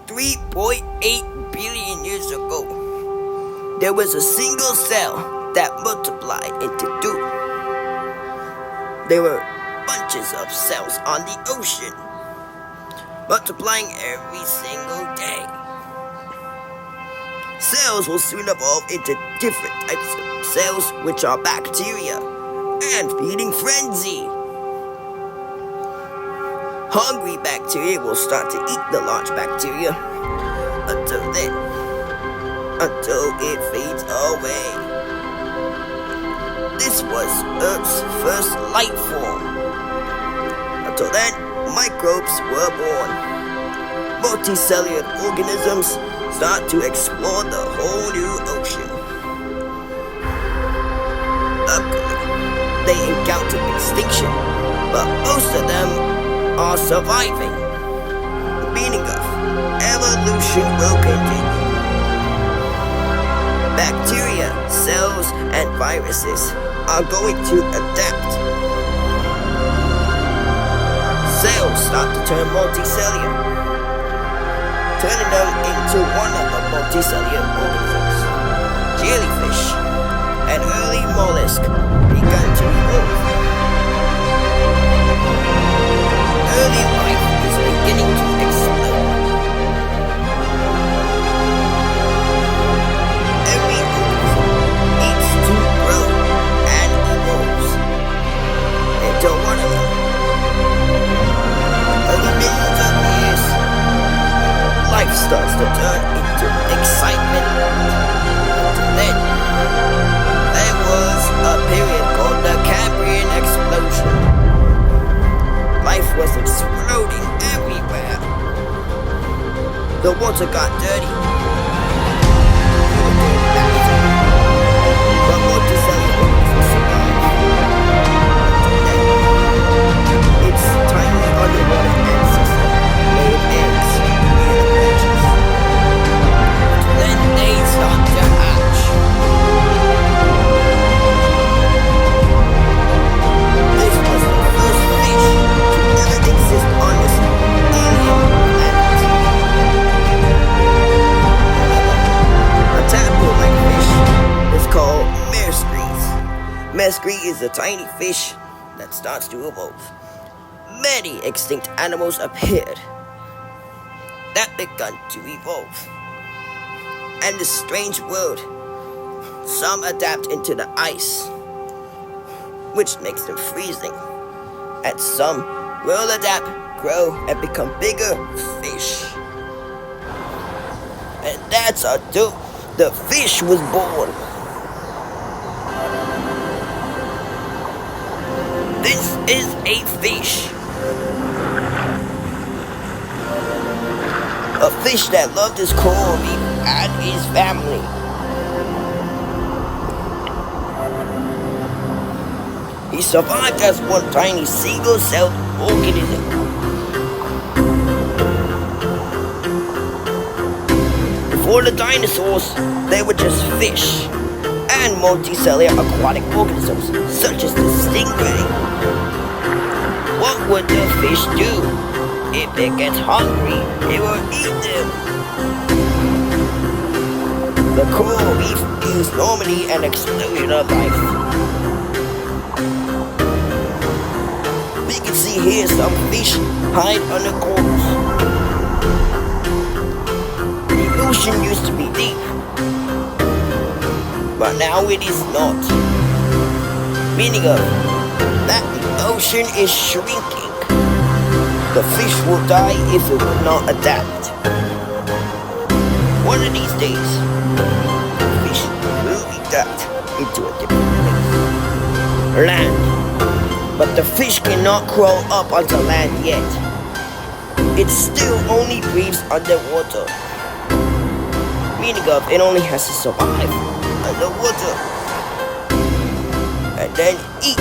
3.8 billion years ago, there was a single cell that multiplied into two. There were bunches of cells on the ocean, multiplying every single day. Cells will soon evolve into different types of cells, which are bacteria and feeding frenzy. Hungry bacteria will start to eat the large bacteria until it fades away. This was Earth's first life form. Until then, microbes were born. Multicellular organisms start to explore the whole new ocean. Luckily, they encountered extinction, but most of them are surviving. The meaning of evolution will continue. Bacteria, cells, and viruses are going to adapt. Cells start to turn multicellular, turning them into one of the multicellular organisms. Jellyfish and early mollusks began to evolve. Early life is beginning to explode. Every organism needs to grow and evolves into one of them. Over millions of years, life starts to turn into excitement. Then, there was a period called the Cambrian explosion. Life was exploding everywhere. The water got dirty. But multicellular organisms survived. Its tiny underwater ancestor laid eggs near the edges. Then they started to hatch. This was the first fish ever exist on this alien planet. A tadpole-like fish is called mescries. Mescry is a tiny fish that starts to evolve. Many extinct animals appeared that began to evolve. And this strange world, some adapt into the ice, which makes them freezing, and some will adapt, grow, and become bigger fish. And that's until the fish was born. This is a fish. A fish that loved his coral reef and his family. He survived as one tiny single-celled organism. Before the dinosaurs, they were just fish and multicellular aquatic organisms, such as the stingray. What would the fish do? If it gets hungry, it will eat them. The coral reef is normally an explorer life. We can see here some fish hide under corals. The ocean used to be deep, but now it is not. Meaning of that the ocean is shrinking. The fish will die if it will not adapt. One of these days, the fish will adapt into a different place. Land. But the fish cannot crawl up onto land yet. It still only breathes underwater. Meaning of it only has to survive underwater and then eat.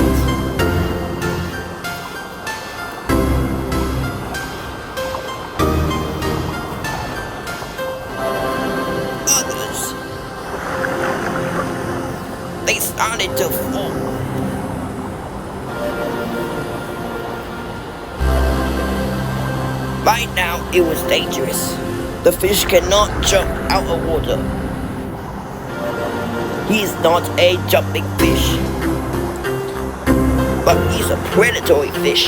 Others, they started to fall. Right now, it was dangerous. The fish cannot jump out of water. He is not a jumping fish, but he's a predatory fish.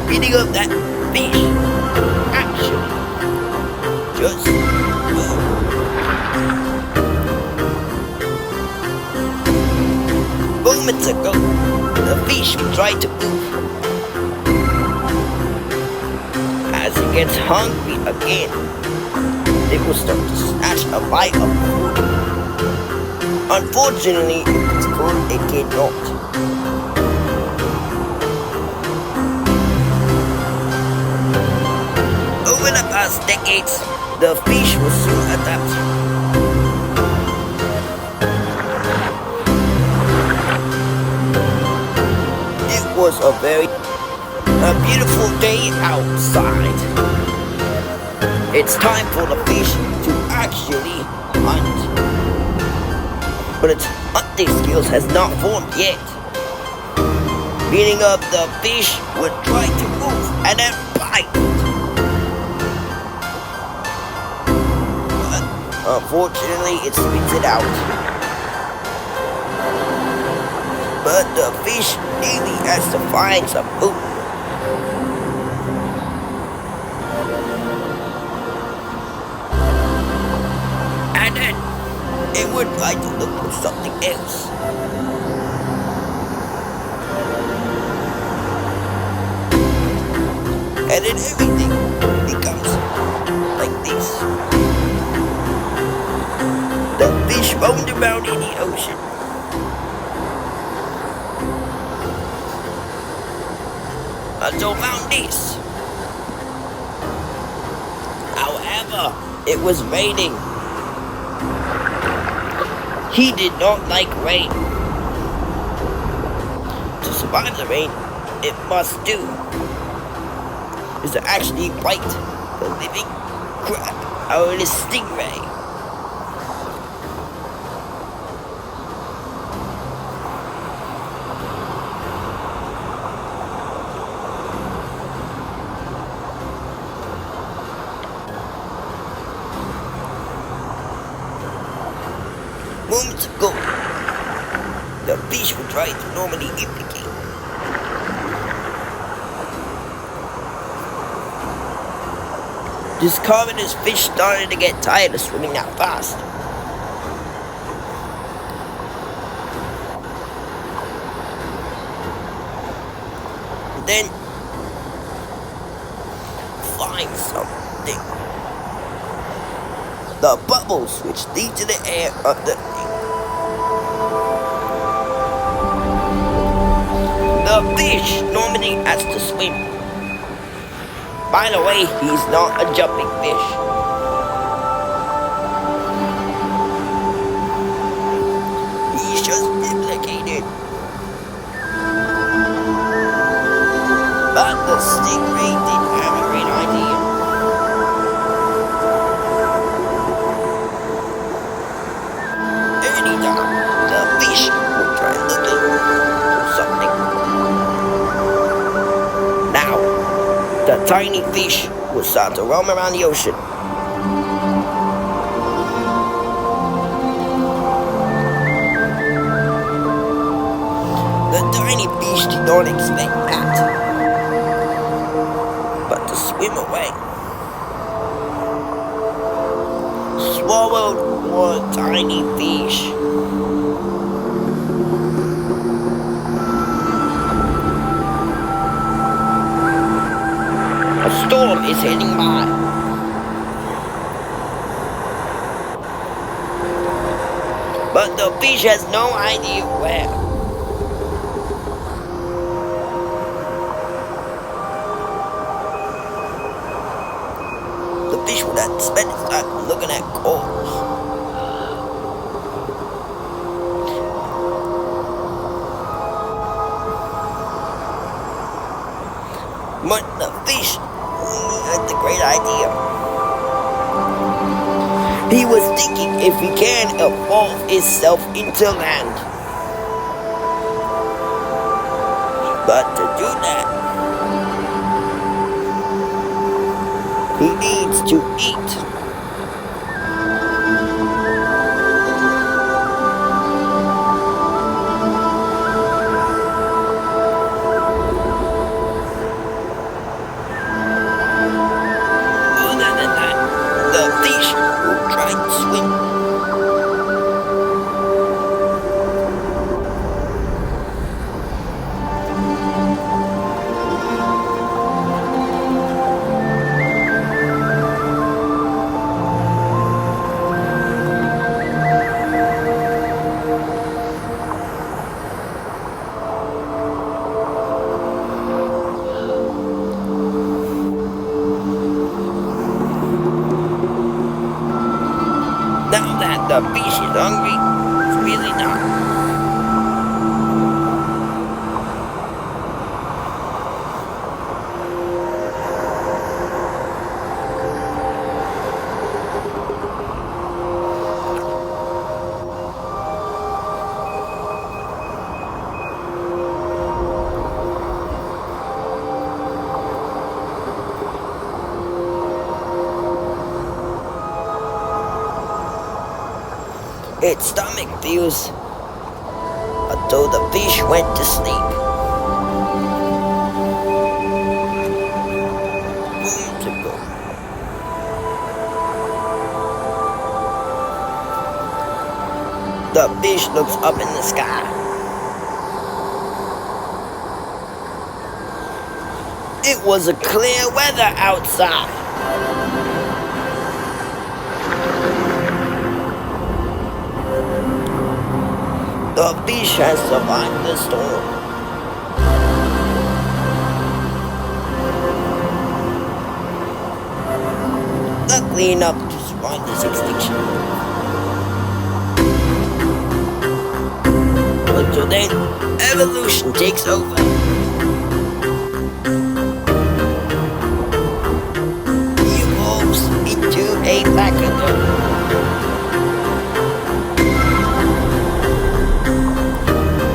Beating up that fish actually just moments ago, the fish tried to move. As he gets hungry again, they will start to snatch a bite of food. Unfortunately, if it's good, it cannot. Over the past decades, the fish will soon adapt. It was a beautiful day outside. It's time for the fish to actually hunt. But its hunting skills has not formed yet. Beating up the fish would try to move and then bite. But unfortunately, it spits it out. But the fish really has to find some food. And then it would try to look for something else. And then everything becomes like this. The fish roamed around in the ocean. Until found this. However, it was raining. He did not like rain. To survive the rain, it must do is to actually bite the living crab out of the stingray. Moments ago, the fish would try to normally implicate. This carnivorous fish started to get tired of swimming that fast. Then, find something. The bubbles which lead to the air of the fish normally has to swim. By the way, he's not a jumping fish. He's just implicated. But the stingray didn't have a great idea. Anytime, the fish will try looking for something. Now, the tiny fish will start to roam around the ocean. The tiny fish did not expect that, but to swim away. Swallowed one tiny fish. A storm is heading by. But the fish has no idea where. The fish would have to spend his time looking at corals. But the fish had the great idea. He was thinking if he can evolve himself into land. But to do that, He needs to eat. Other than that, the fish will try to swim. Now that the fish is hungry, it's really not. Its stomach feels until the fish went to sleep. Moments ago. The fish looks up in the sky. It was a clear weather outside. The fish has survived the storm. Luckily enough to survive this extinction. Until then, evolution takes over. He evolves into a placoderm.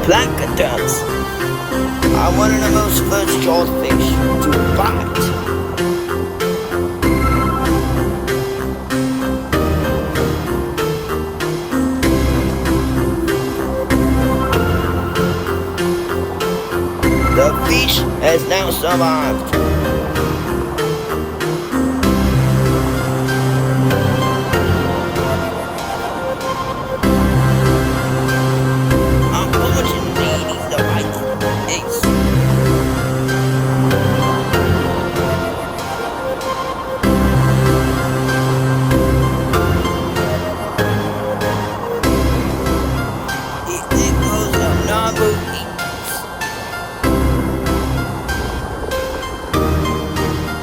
Placoderms are one of the most versatile fish to bite. The fish has now survived.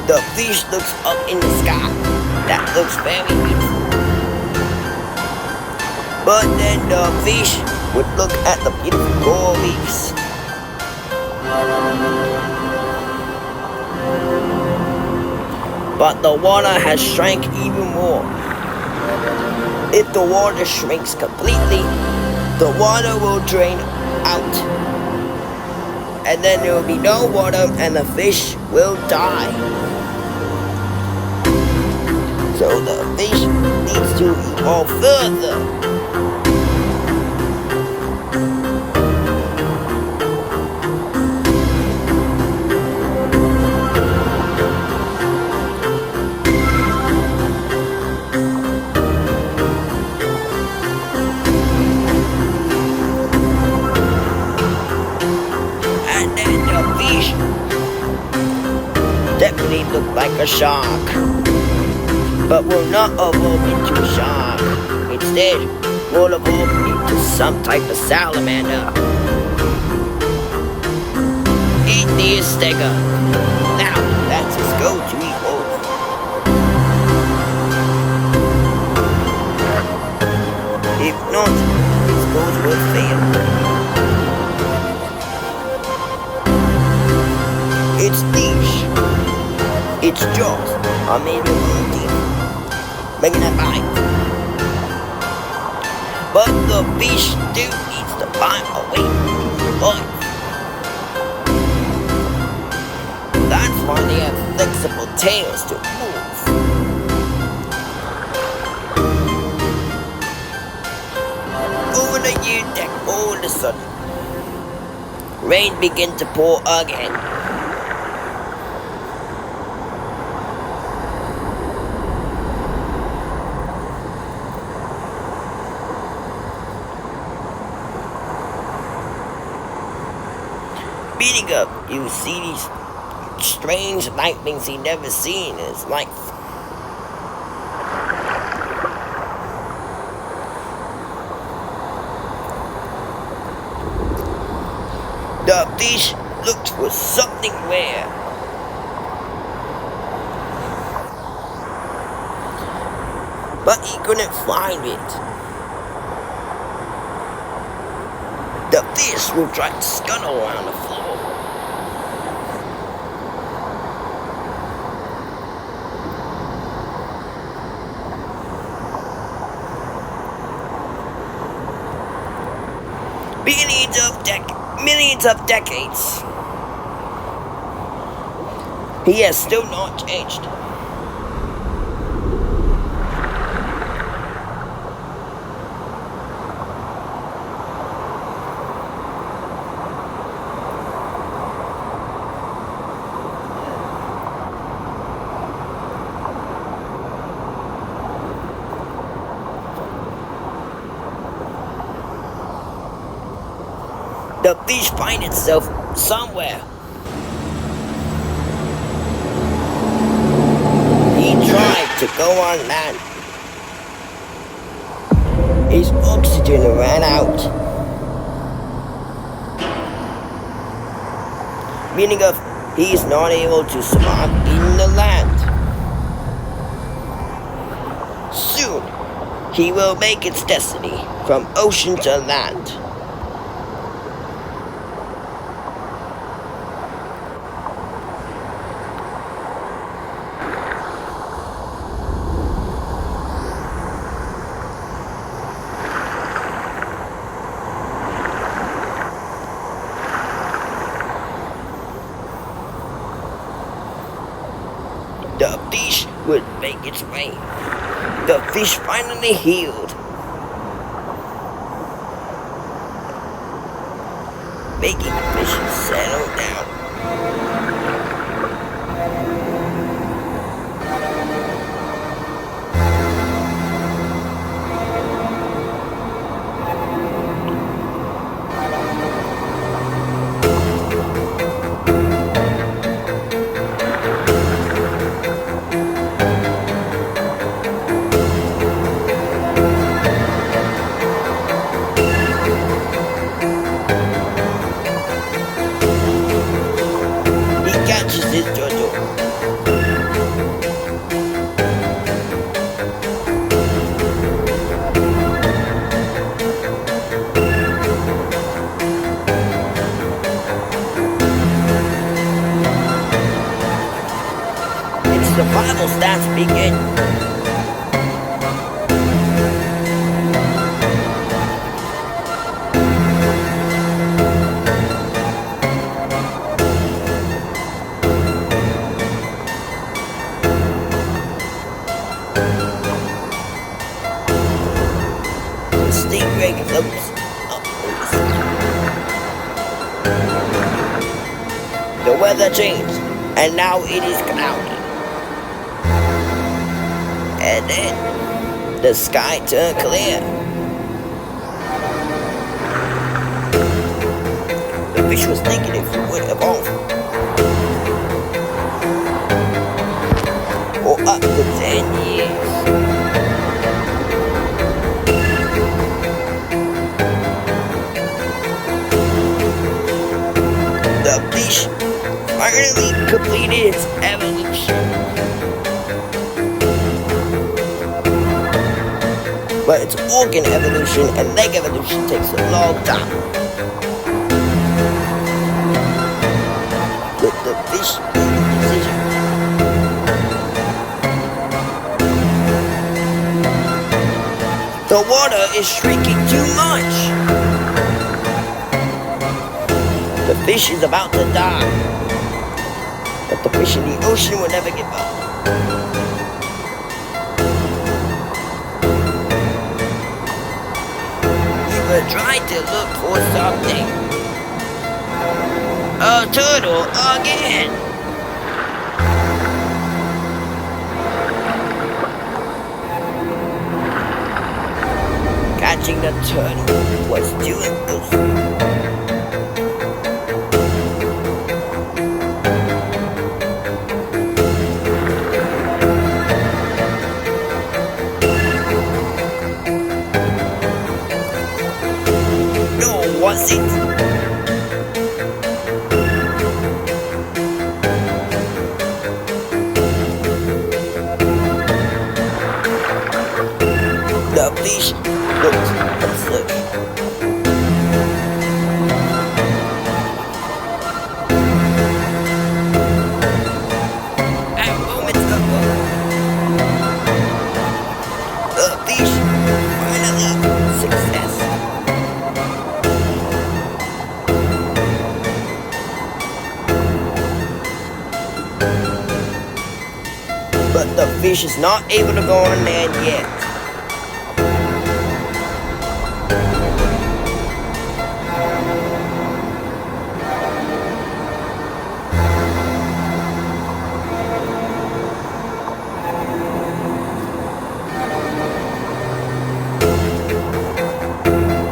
The fish looks up in the sky. That looks very beautiful. But then the fish would look at the beautiful coral reefs. But the water has shrank even more. If the water shrinks completely, the water will drain out. And then there will be no water and the fish will die. So the fish needs to evolve further. And then the fish definitely look like a shark. But will not evolve into a shark. Instead, will evolve into some type of salamander. Eat the stega. Now, that's his go-to evolve. If not, his goals will fail. Its niche, its jaws are made of teeth, making a bite. But the fish still needs to find a way to live. That's why they have flexible tails to move. on the year deck, all of a sudden, rain began to pour again. Beating up, you see these strange lightnings he never seen in his life. The fish looked for something rare. But he couldn't find it. The fish will try to scuttle around the floor. Millions of decades. He has still not changed. The fish finds itself somewhere. He tried to go on land. His oxygen ran out. Meaning of he is not able to survive in the land. Soon, he will make its destiny from ocean to land. The fish would make its way. The fish finally healed, making the fish settle down. Survival stats begin. The stingray floats up in the sky. The weather changed, and now it is cloudy. And then the sky turned clear. The fish was thinking if it would evolve. For up to 10 years. The fish finally completed its evolution. But its organ evolution and leg evolution takes a long time. But the fish made a decision. The water is shrinking too much. The fish is about to die. But the fish in the ocean will never give up. ever tried to look for something? A turtle again! Catching the turtle was doable. Was it? The fish looked absurd. A moment ago, the fish finally success. But the fish is not able to go on land yet.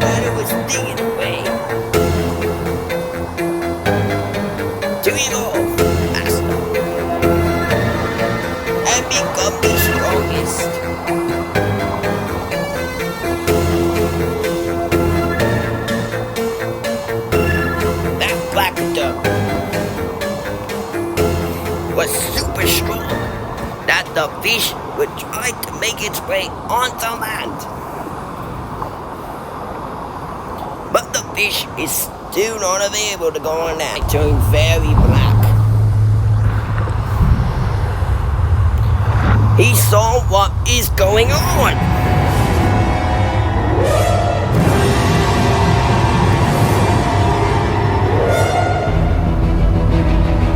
And it was digging away to evolve faster and become the strongest. That black duck was super strong that the fish would try to make its way onto land. But the fish is still not able to go on land. It turned very black. He saw what is going on.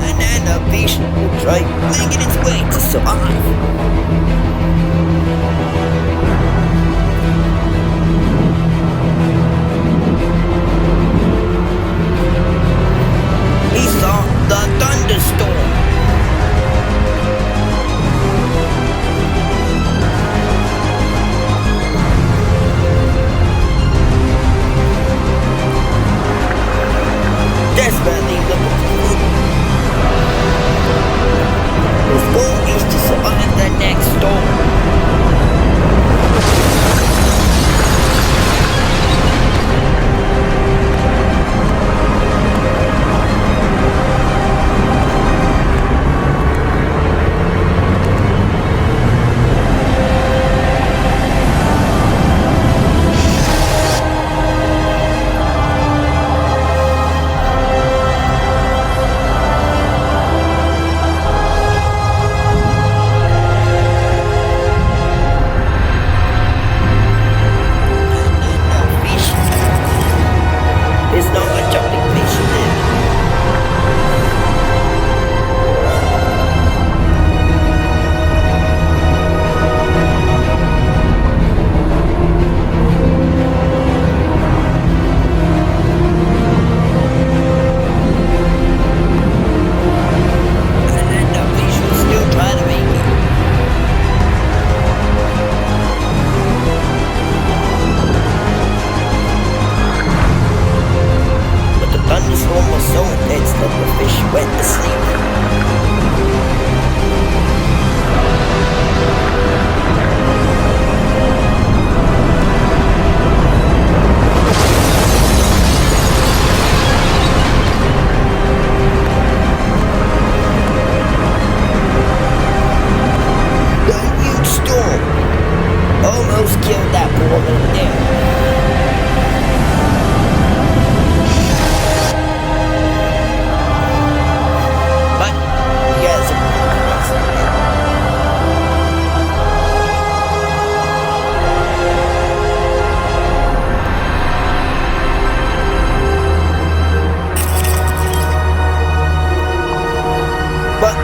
And then the fish will try making its way to survive. He saw the thunderstorm. Desperately looking for food. His goal is to survive the next storm.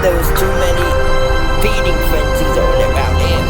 There was too many feeding frenzies around here.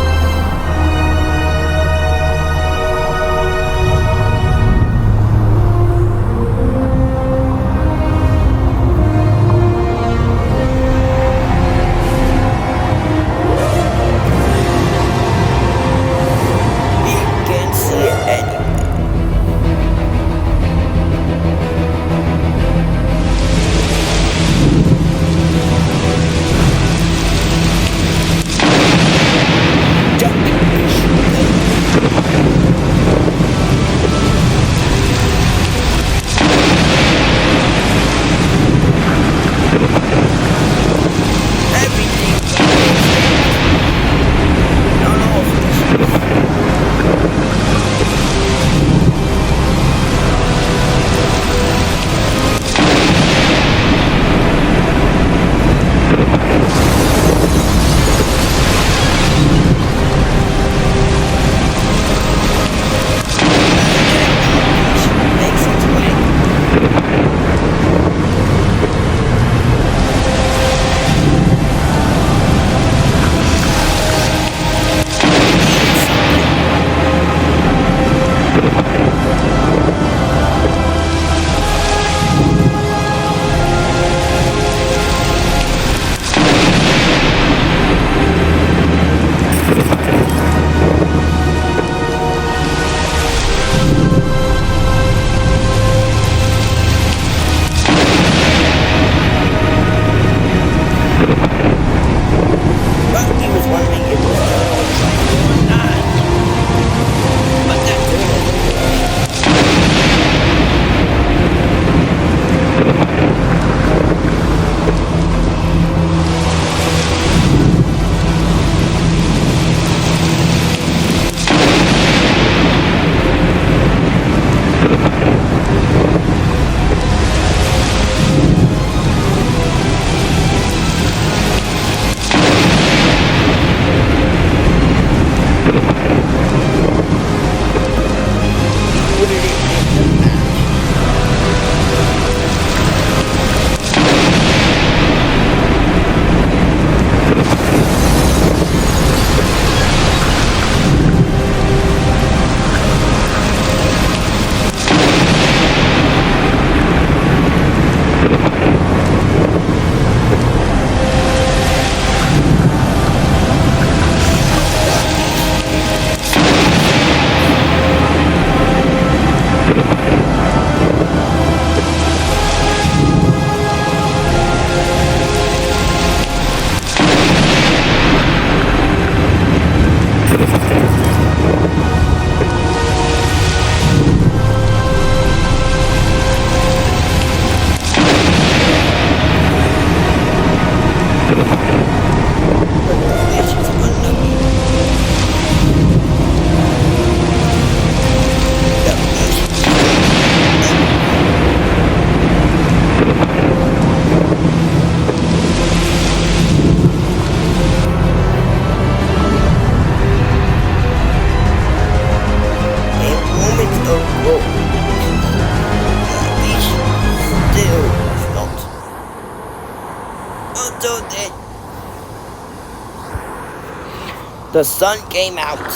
The sun came out.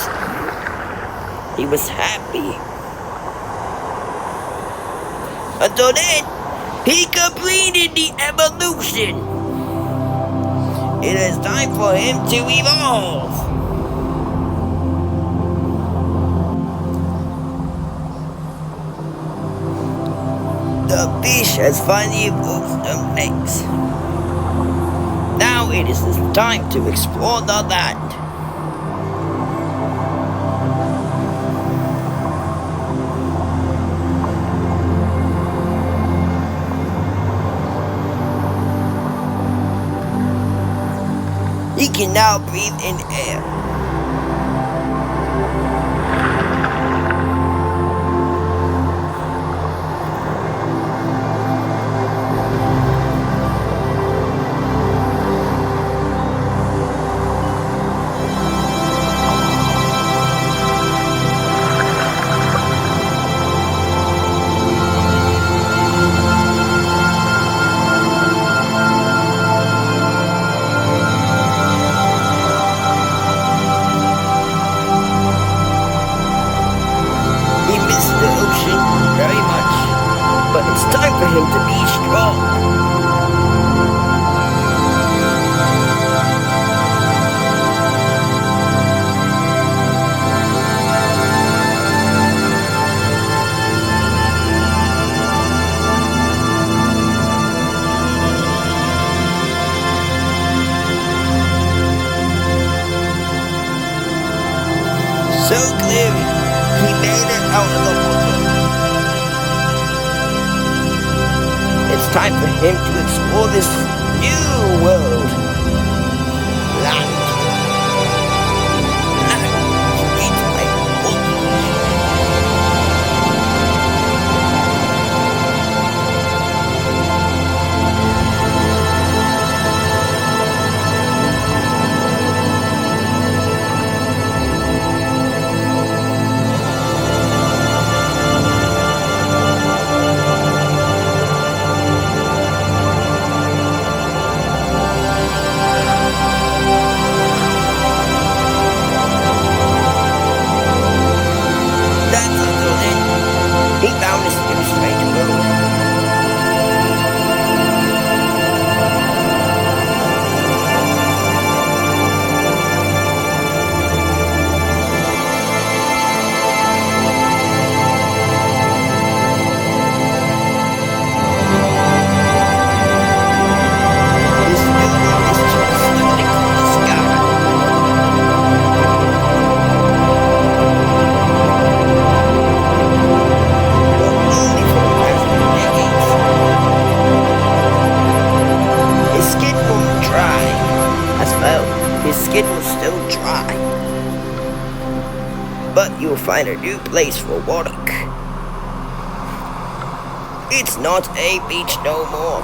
He was happy. Until then, he completed the evolution. It is time for him to evolve. The fish has finally evolved some legs. Now it is time to explore the land. He can now breathe in air. But it's time for him to be strong. So clearly, he made it out of the water. It's time for him to explore this new world. Land. It's like he found this new strange world. This new world is just slowly from the sky. His skin will still dry, but you'll find a new place for water. It's not a beach no more.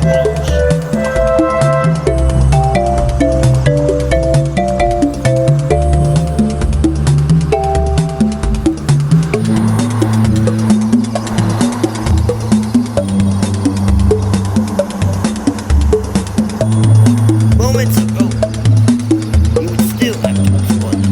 avalanche. Moments ago, you would still have to explore the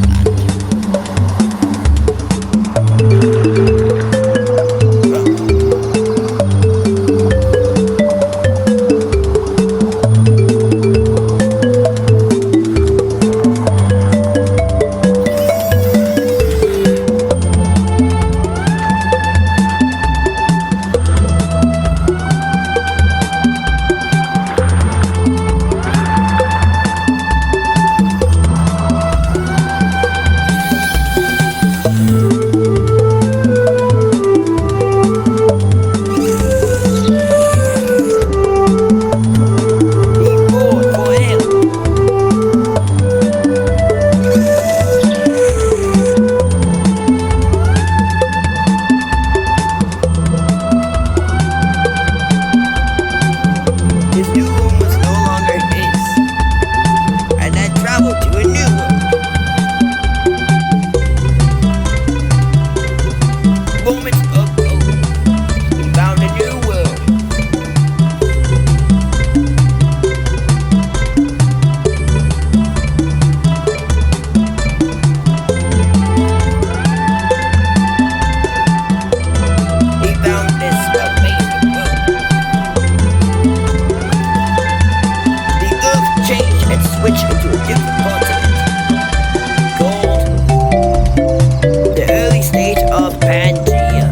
His new home was no longer his, and had traveled to a new world. Moments ago, he found a new world. He found this amazing world. The earth changed and switched into a different continent called the early stage of Pangea.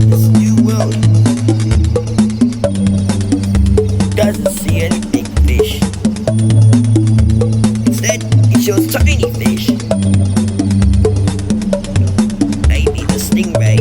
This new world doesn't see any big fish. Instead, it shows tiny fish. Maybe the stingray.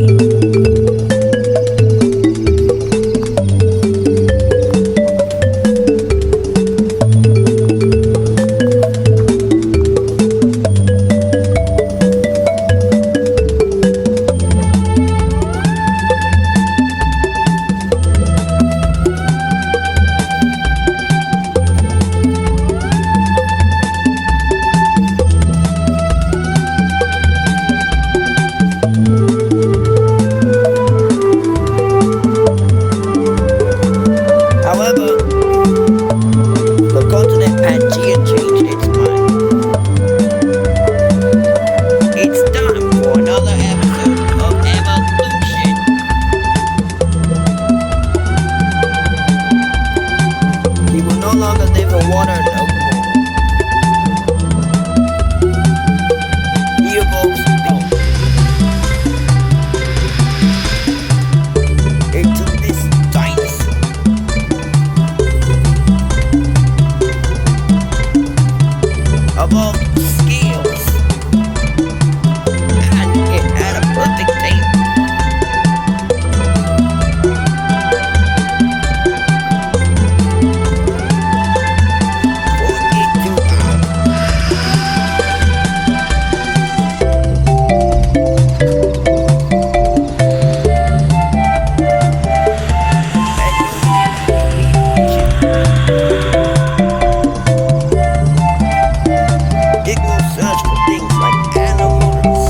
However, the continent Pangea changed its mind. It's time for another episode of Evolution. He will no longer live in water no more. He evolves into this dinosaur. Above scales, and it had a perfect tail. For it to it will search for things like animals.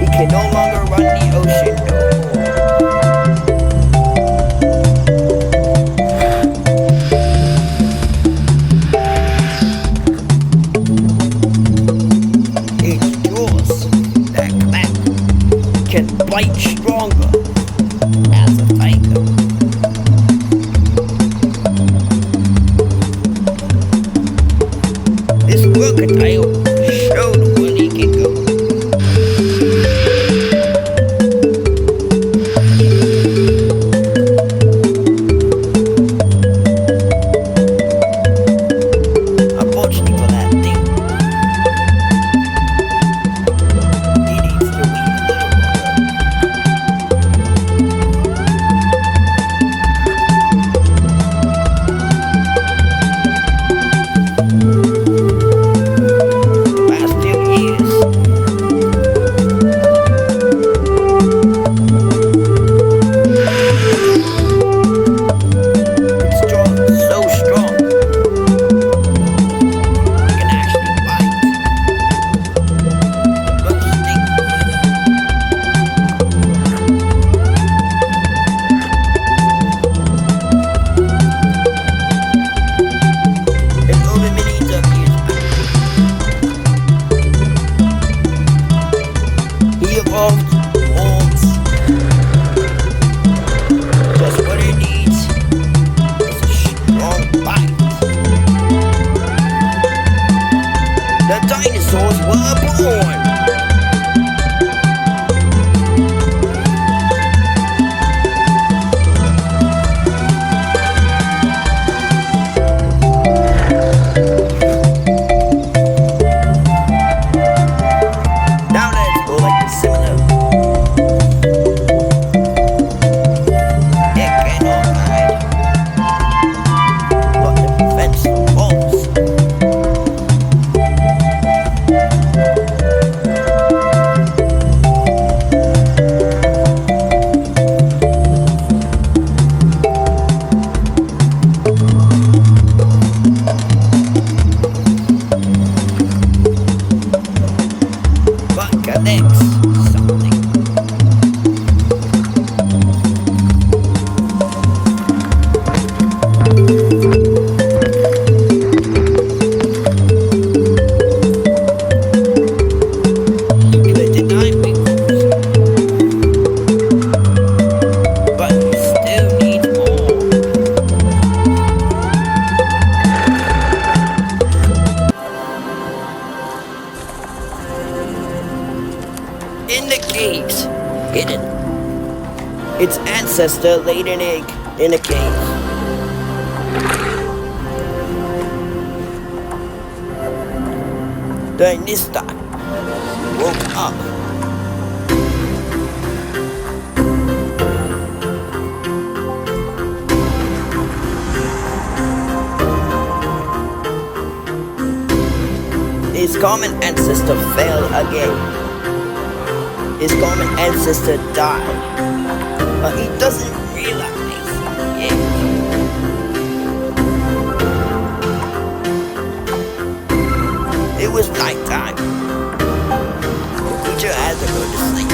It can no longer run the ocean no more. Its jaws that clamp can bite stronger as a tiger. This crocodile showed where he can go. The dinosaurs were born. Now let's go like the similar. It cannot hide, but the defense falls. But connects something. You could deny me, but you still need more. In the caves, hidden. Its ancestor laid an egg in a cave. During this time, he woke up. His common ancestor fell again. His common ancestor died, but he doesn't realize yet. It was nighttime. The creature had to go to sleep.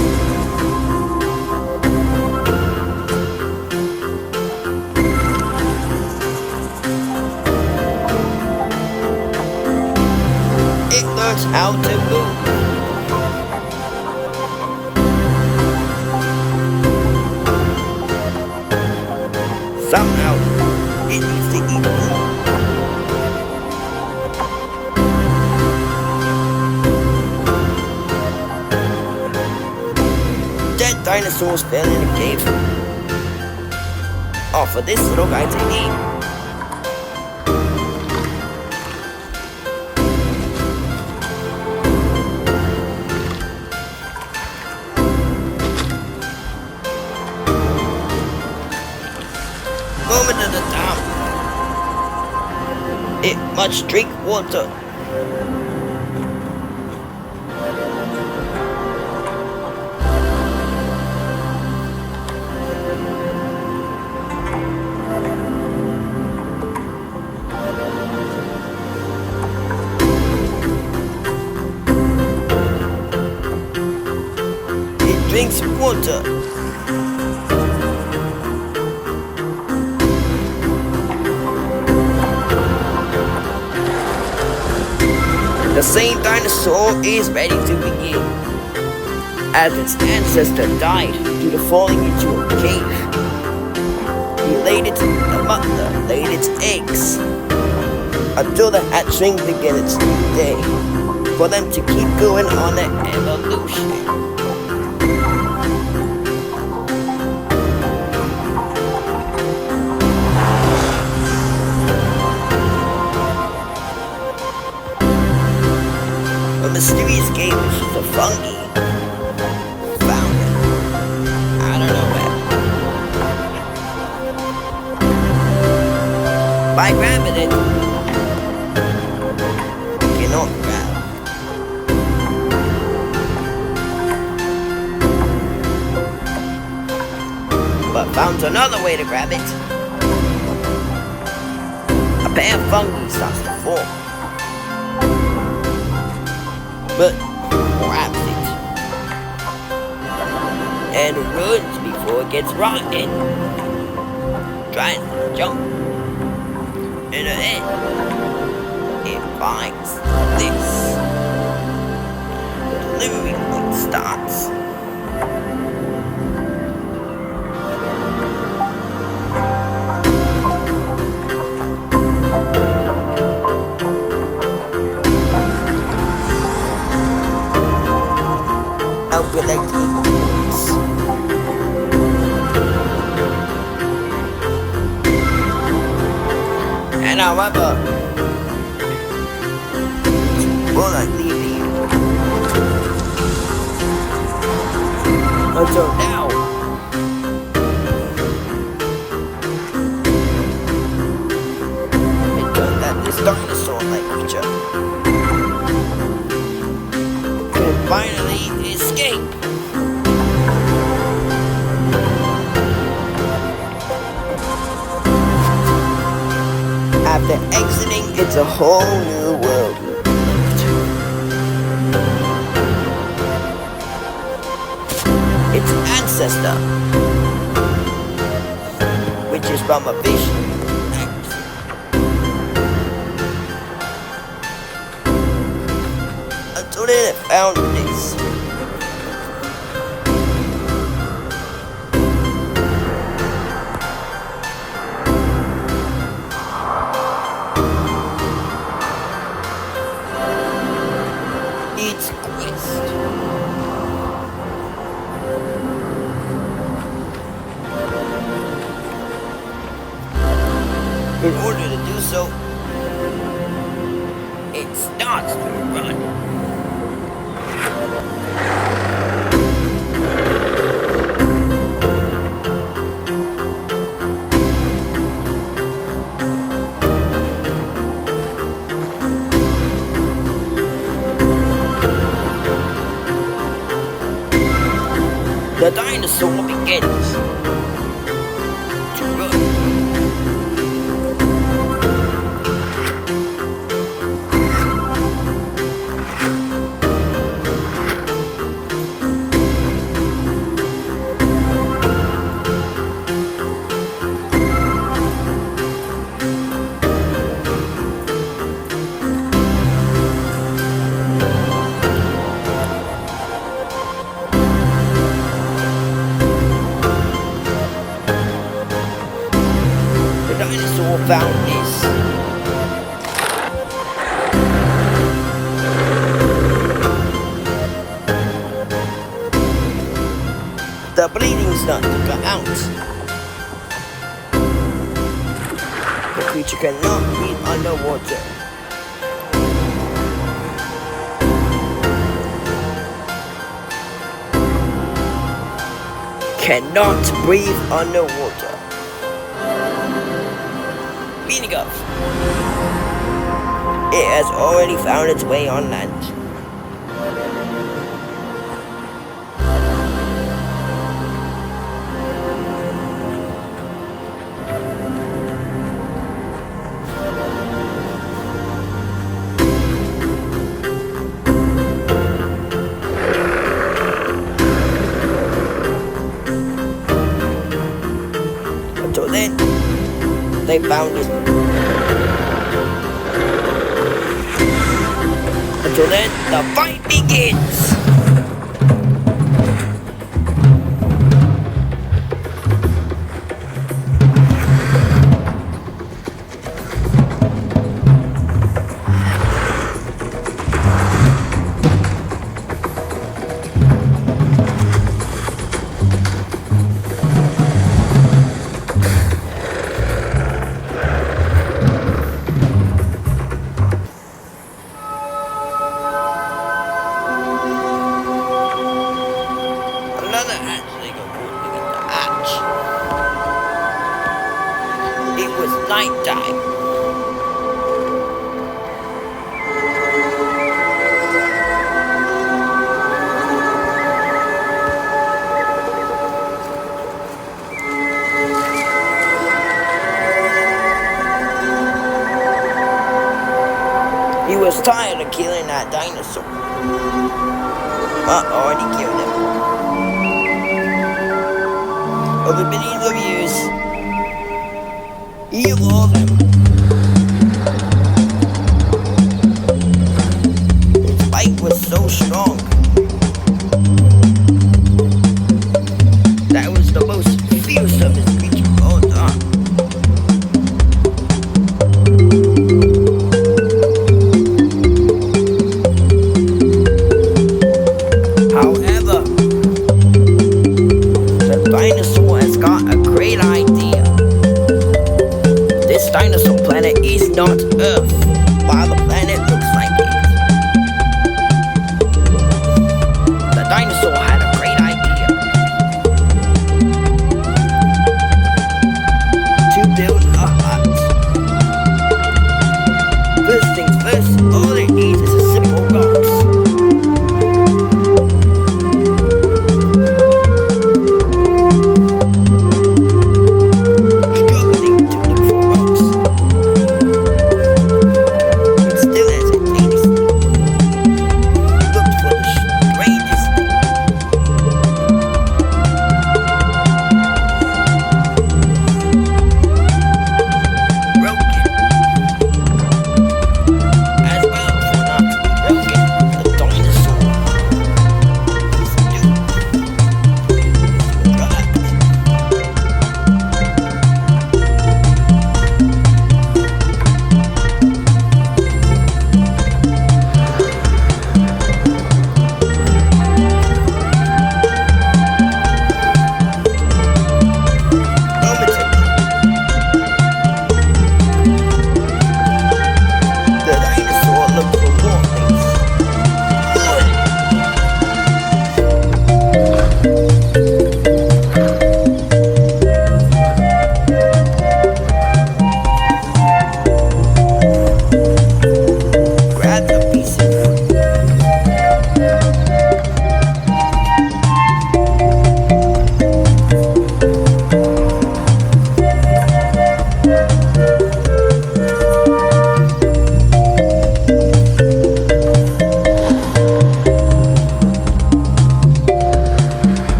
It learns how to move. Somehow, it needs to eat food. Dead dinosaurs fell in a cave. Oh, for this little guy to eat. Moment at a time. It must drink water. It drinks water. The same dinosaur is ready to begin. As its ancestor died due to falling into a cave, the mother laid its eggs until the hatchling began its new day, for them to keep going on their evolution. A mysterious cave with a fungi found it. I don't know where. By grabbing it, you cannot grab. But found another way to grab it. A pair of fungi starts to form. But grabs it and runs before it gets rotten. Tries to jump, and then it finds this. The delivery point starts. electric bolts. And however, will not leave you until now. It turned that this dinosaur-like creature could finally escape. After exiting into a whole new world. Its ancestor, which is from a fish, until they found this. Its quest. In order to do so, it starts to run. The dinosaur begins to run. The dinosaur found this. The bleeding started to come out. The creature cannot breathe underwater. Cannot breathe underwater. Meaning of, it has already found its way on land. Until then, they found it. Until then, the fight begins. Another hatchling approaching in the hatch. It was nighttime. He was tired of killing that dinosaur. But already killed him. Over billions of years, he evolved him. His bite was so strong that it was the most fearsome creature of all time. However,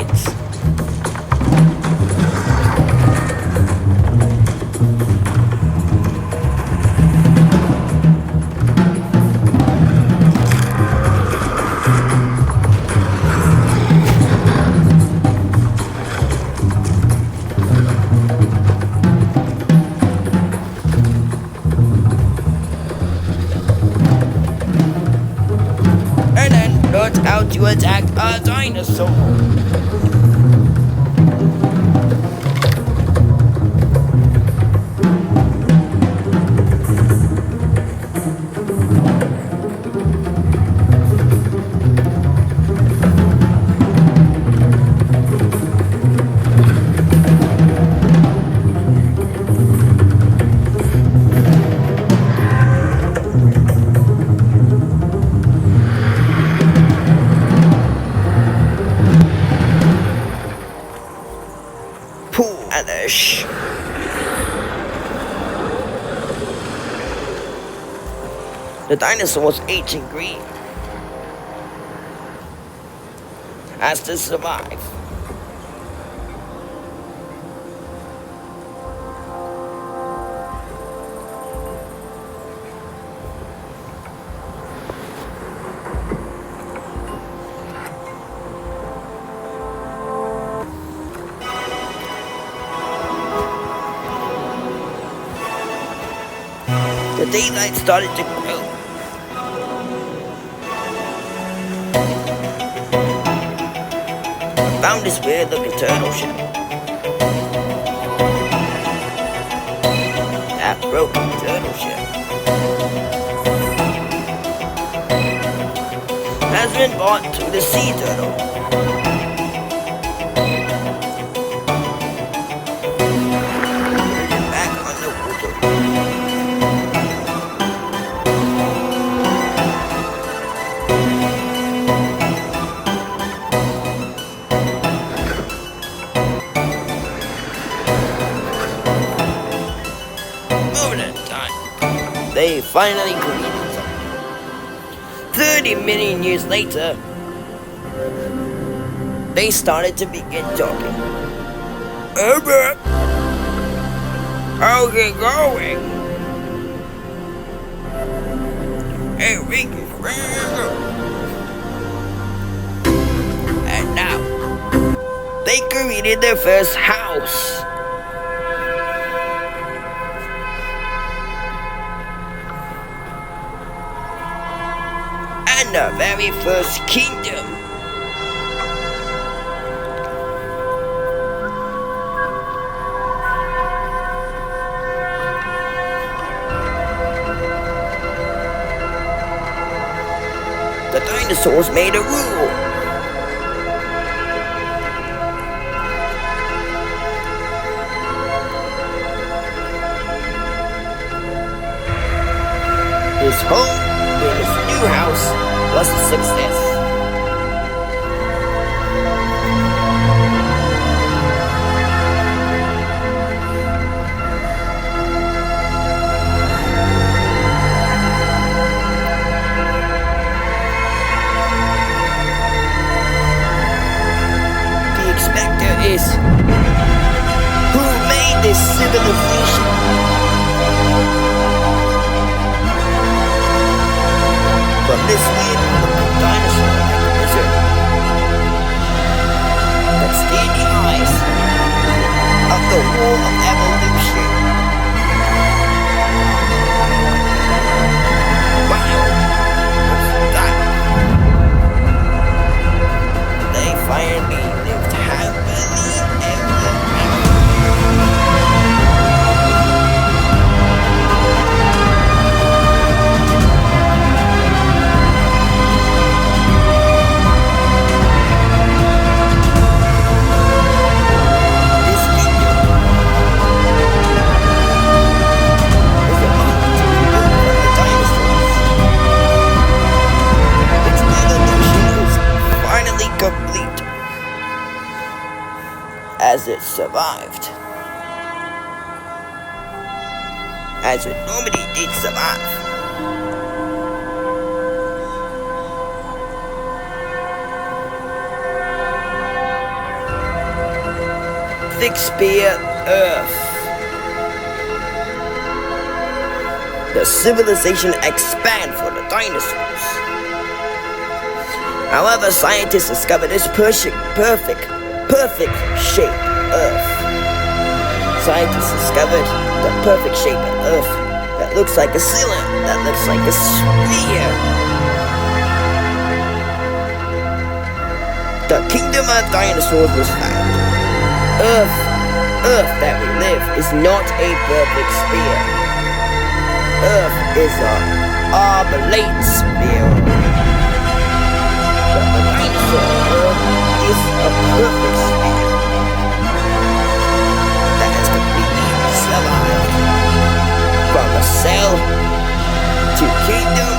wings. And then learned how to attack a dinosaur. Vanish. The dinosaurs aging green has to survive. The daylight started to grow. Found this weird-looking turtle shell. That broken turtle shell has been brought to the sea turtle. Back on the water. They finally created something. 30 million years later, they started to begin talking. Herbert, how's it going? Hey, Ricky. And now, they created their first house. And the very first kingdom. The dinosaurs made a rule. His home in his new house was a success. The expector is who made this civilization. From this weird-looking dinosaur lizard that stayed the eyes of the wall of evolution. Wow, what's that? They finally lived happily ever after. Complete as it survived, as it normally did survive. perfect sphere, Earth. The civilization expanded for the dinosaurs. However, scientists discovered this perfect shape, Earth. Scientists discovered the perfect shape of Earth that looks like a cylinder, that looks like a sphere. The kingdom of dinosaurs was found. Earth that we live is not a perfect sphere. Earth is an oblate sphere. But the dinosaur Earth is a perfect sphere that has completely survived. From a cell to kingdom,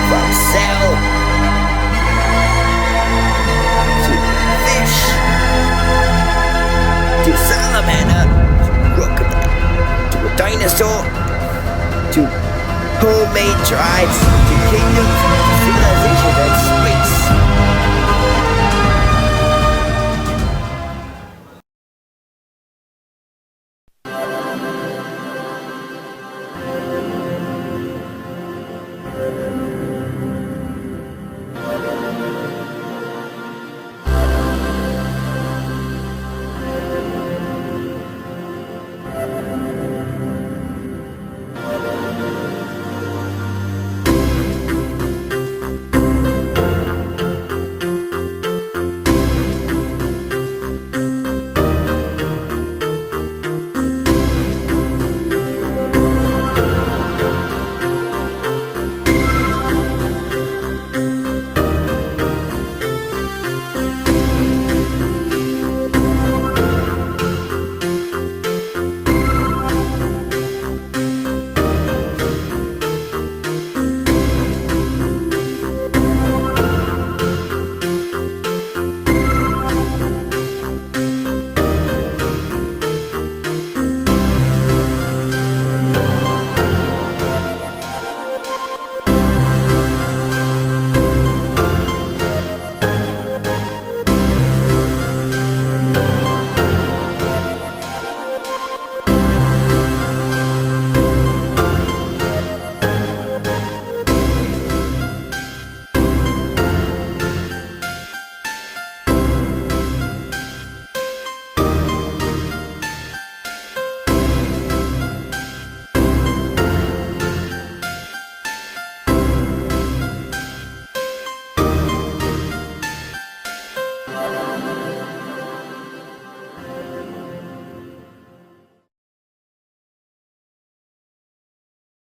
from cell to fish, to salamander, to crocodile, to a dinosaur, to homemade tribes, to kingdoms, to civilization and space.